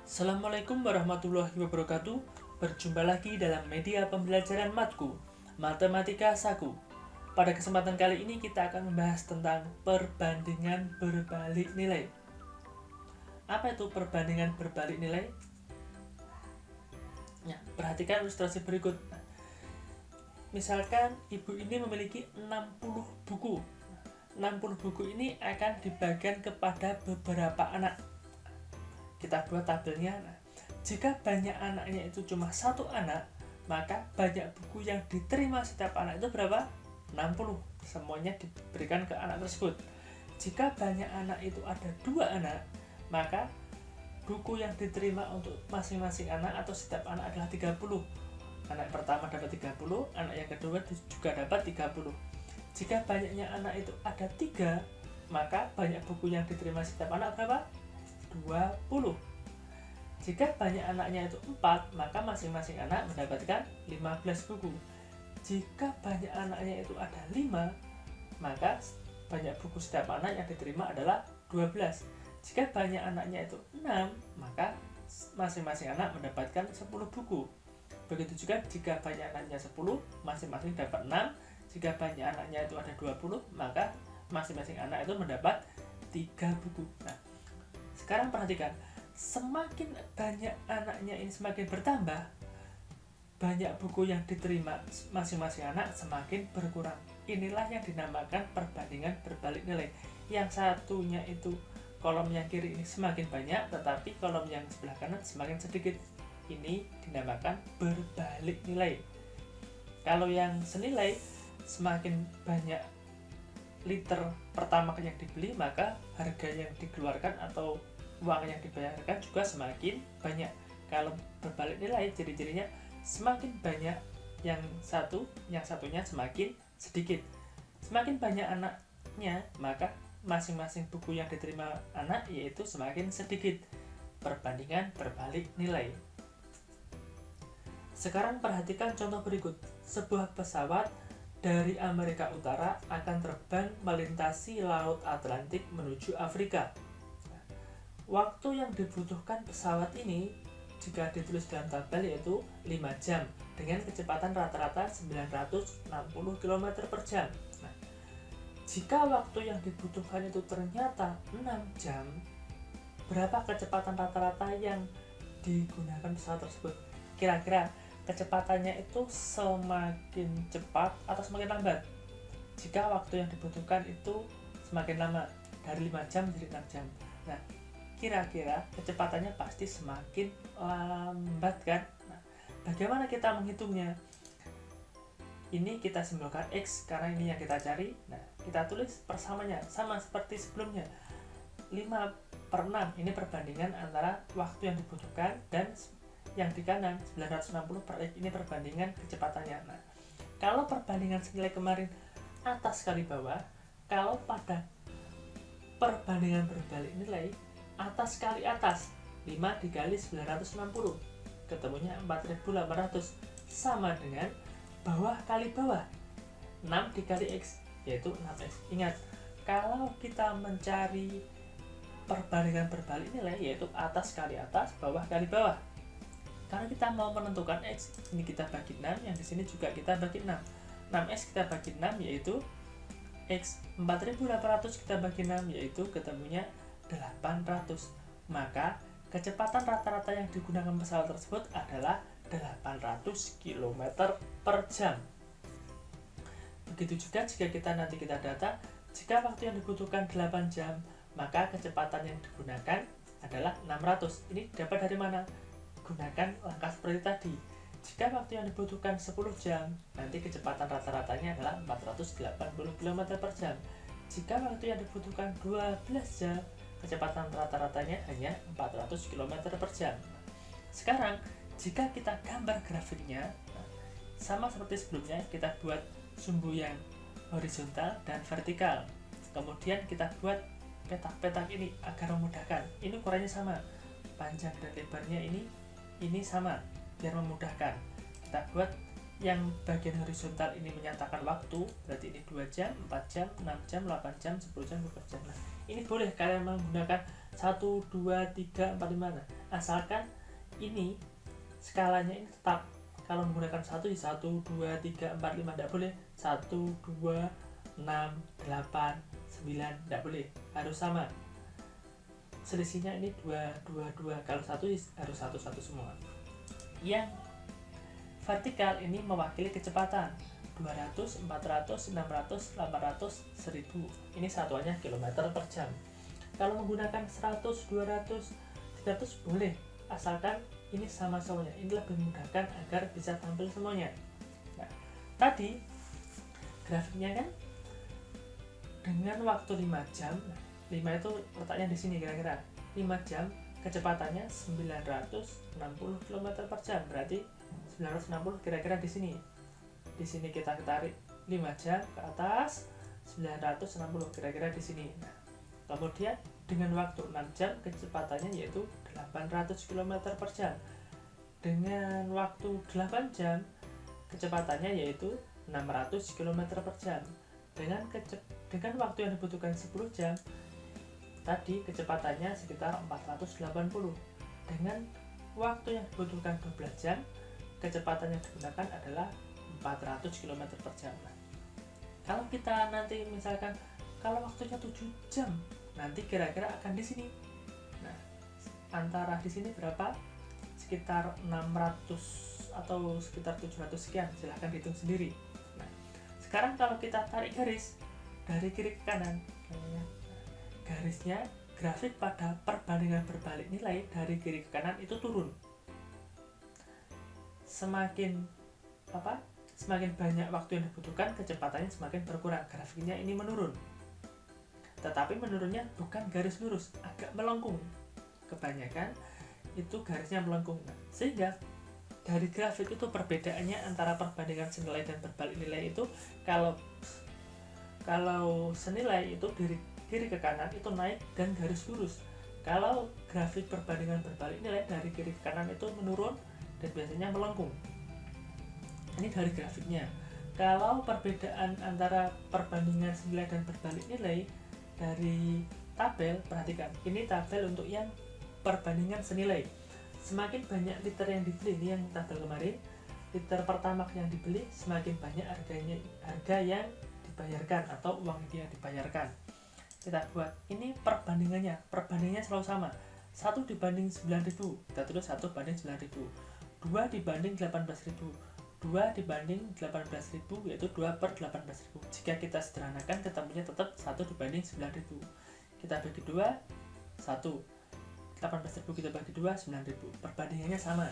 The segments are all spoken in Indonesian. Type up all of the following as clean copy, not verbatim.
Assalamualaikum warahmatullahi wabarakatuh. Berjumpa lagi dalam media pembelajaran matku, Matematika Saku. Pada kesempatan kali ini kita akan membahas tentang perbandingan berbalik nilai. Apa itu perbandingan berbalik nilai? Ya, perhatikan ilustrasi berikut. Misalkan ibu ini memiliki 60 buku. 60 buku ini akan dibagikan kepada beberapa anak. Kita buat tabelnya. Jika banyak anaknya itu cuma satu anak, maka banyak buku yang diterima setiap anak itu berapa? 60. Semuanya diberikan ke anak tersebut. Jika banyak anak itu ada 2 anak, maka buku yang diterima untuk masing-masing anak atau setiap anak adalah 30. Anak pertama dapat 30, anak yang kedua juga dapat 30. Jika banyaknya anak itu ada 3, maka banyak buku yang diterima setiap anak berapa? 20. Jika banyak anaknya itu 4, maka masing-masing anak mendapatkan 15 buku. Jika banyak anaknya itu ada 5, maka banyak buku setiap anak yang diterima adalah 12. Jika banyak anaknya itu 6, maka masing-masing anak mendapatkan 10 buku. Begitu juga jika banyak anaknya 10, masing-masing dapat 6. Jika banyak anaknya itu ada 20, maka masing-masing anak itu mendapat 3 buku. Nah, sekarang perhatikan, semakin banyak anaknya ini semakin bertambah, banyak buku yang diterima masing-masing anak semakin berkurang. Inilah yang dinamakan perbandingan berbalik nilai. Yang satunya itu kolom yang kiri ini semakin banyak, tetapi kolom yang sebelah kanan semakin sedikit. Ini dinamakan berbalik nilai. Kalau yang senilai, semakin banyak liter pertama yang dibeli, maka harga yang dikeluarkan atau uang yang dibayarkan juga semakin banyak. Kalau berbalik nilai, ciri-cirinya semakin banyak yang satunya semakin sedikit. Semakin banyak anaknya, maka masing-masing buku yang diterima anak yaitu semakin sedikit. Perbandingan berbalik nilai. Sekarang perhatikan contoh berikut. Sebuah pesawat dari Amerika Utara akan terbang melintasi Laut Atlantik menuju Afrika. Waktu yang dibutuhkan pesawat ini jika ditulis dalam tabel yaitu 5 jam dengan kecepatan rata-rata 960 km per jam. Nah, jika waktu yang dibutuhkan itu ternyata 6 jam, berapa kecepatan rata-rata yang digunakan pesawat tersebut? Kira-kira kecepatannya itu semakin cepat atau semakin lambat? Jika waktu yang dibutuhkan itu semakin lama, dari 5 jam menjadi 6 jam. Nah, kira-kira kecepatannya pasti semakin lambat kan? Nah, bagaimana kita menghitungnya? Ini kita simbolkan X karena ini yang kita cari. Nah, kita tulis persamanya sama seperti sebelumnya. 5/6 ini perbandingan antara waktu yang dibutuhkan dan yang di kanan 960 per X ini perbandingan kecepatannya. Nah, kalau perbandingan senilai kemarin atas kali bawah, kalau pada perbandingan berbalik nilai atas kali atas, 5 dikali 960 ketemunya 4800 sama dengan bawah kali bawah, 6 dikali X yaitu 6X. Ingat, kalau kita mencari perbandingan berbalik nilai yaitu atas kali atas, bawah kali bawah. Karena kita mau menentukan X, ini kita bagi 6, yang di sini juga kita bagi 6. 6X kita bagi 6 yaitu X. 4800 kita bagi 6 yaitu ketemunya 800. Maka kecepatan rata-rata yang digunakan pesawat tersebut adalah 800 km per jam. Begitu juga jika kita data, jika waktu yang dibutuhkan 8 jam, maka kecepatan yang digunakan adalah 600. Ini dapat dari mana? Gunakan langkah seperti tadi. Jika waktu yang dibutuhkan 10 jam, nanti kecepatan rata-ratanya adalah 480 km per jam. Jika waktu yang dibutuhkan 12 jam, kecepatan rata-ratanya hanya 400 km per jam. Sekarang, jika kita gambar grafiknya, sama seperti sebelumnya, kita buat sumbu yang horizontal dan vertikal. Kemudian kita buat petak-petak ini agar memudahkan. Ini ukurannya sama, panjang dan lebarnya ini sama biar memudahkan. Kita buat yang bagian horizontal ini menyatakan waktu, berarti ini 2 jam, 4 jam, 6 jam, 8 jam, 10 jam, 12 jam. Nah, ini boleh kalian menggunakan 1, 2, 3, 4, 5. Nah, asalkan ini skalanya ini tetap. Kalau menggunakan 1 ya 1, 2, 3, 4, 5 tidak boleh. 1, 2, 6, 8, 9 tidak boleh, harus sama. Selisihnya ini 2, 2, 2. Kalau 1 harus 1, 1 semua. Yang vertikal ini mewakili kecepatan 200, 400, 600, 800, 1000. Ini satuannya kilometer per jam. Kalau menggunakan 100, 200, 300 boleh, asalkan ini sama semuanya. Ini lebih memudahkan agar bisa tampil semuanya. Nah, tadi grafiknya kan dengan waktu 5 jam. 5 itu letaknya di sini kira-kira. 5 jam kecepatannya 960 km per jam. Berarti 960 kira-kira di sini. Di sini kita tarik 5 jam ke atas, 960 kira-kira di sini. Nah, kemudian dengan waktu 6 jam kecepatannya yaitu 800 km per jam. Dengan waktu 8 jam kecepatannya yaitu 600 km per jam. Dengan waktu yang dibutuhkan 10 jam tadi kecepatannya sekitar 480. Dengan waktu yang dibutuhkan 12 jam kecepatan yang digunakan adalah 400 km per jam. Kalau kita nanti misalkan kalau waktunya 7 jam, nanti kira-kira akan di sini. Nah, antara di sini berapa? Sekitar 600 atau sekitar 700 sekian, silahkan hitung sendiri. Nah, sekarang kalau kita tarik garis dari kiri ke kanan, garisnya grafik pada perbandingan berbalik nilai dari kiri ke kanan itu turun. Semakin banyak waktu yang dibutuhkan, kecepatannya semakin berkurang. Grafiknya ini menurun. Tetapi menurunnya bukan garis lurus, agak melengkung. Kebanyakan itu garisnya melengkung. Sehingga dari grafik itu perbedaannya antara perbandingan senilai dan berbalik nilai itu kalau senilai itu dari kiri ke kanan itu naik dan garis lurus. Kalau grafik perbandingan berbalik nilai dari kiri ke kanan itu menurun dan biasanya melengkung. Ini dari grafiknya. Kalau perbedaan antara perbandingan senilai dan berbalik nilai dari tabel, perhatikan, ini tabel untuk yang perbandingan senilai. Semakin banyak liter yang dibeli, ini yang tabel kemarin, liter pertamax yang dibeli, semakin banyak harga yang dibayarkan atau uang yang dibayarkan. Kita buat ini perbandingannya selalu sama. 1 dibanding 9.000, kita tulis 1 banding 9.000. 2 dibanding 18.000, 2 dibanding 18.000 yaitu 2 per 18.000. Jika kita sederhanakan ketemunya tetap 1 dibanding 9.000. Kita bagi 2, 1. 18.000 kita bagi 2, 9.000. Perbandingannya sama.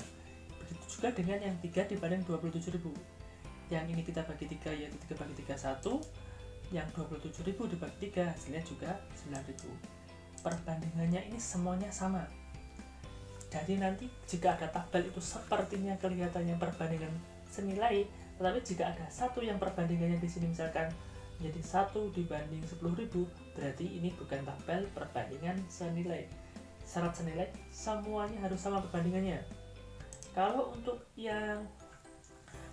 Begitu juga dengan yang 3 dibanding 27.000. Yang ini kita bagi 3 yaitu 3 bagi 3, 1. Yang 27.000 dibagi 3 hasilnya juga 9.000. Perbandingannya ini semuanya sama. Jadi nanti jika ada tabel itu sepertinya kelihatannya perbandingan senilai, tetapi jika ada satu yang perbandingannya di sini misalkan menjadi 1 dibanding 10.000, berarti ini bukan tabel perbandingan senilai. Syarat senilai semuanya harus sama perbandingannya. Kalau untuk yang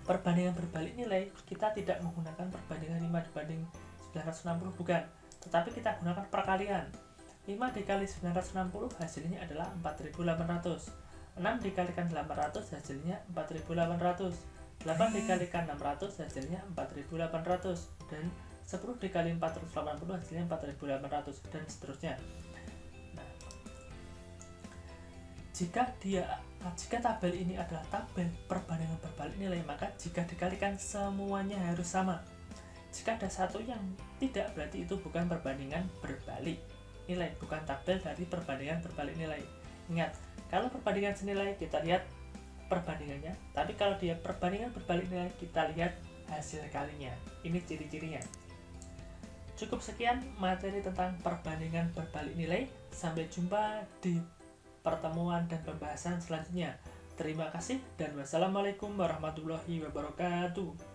perbandingan berbalik nilai, kita tidak menggunakan perbandingan 5 dibanding 960, bukan, tetapi kita gunakan perkalian. 5 dikali 960 hasilnya adalah 4.800. 6 dikalikan 800 hasilnya 4.800. 8 dikalikan 600 hasilnya 4.800. Dan 10 dikali 480 hasilnya 4.800 dan seterusnya. Nah, jika tabel ini adalah tabel perbandingan berbalik nilai, maka jika dikalikan semuanya harus sama. Jika ada satu yang tidak, berarti itu bukan perbandingan berbalik nilai, bukan tabel dari perbandingan berbalik nilai. Ingat, kalau perbandingan senilai kita lihat perbandingannya, tapi kalau dia perbandingan berbalik nilai kita lihat hasil kalinya. Ini ciri-cirinya. Cukup sekian materi tentang perbandingan berbalik nilai. Sampai jumpa di pertemuan dan pembahasan selanjutnya. Terima kasih dan wassalamualaikum warahmatullahi wabarakatuh.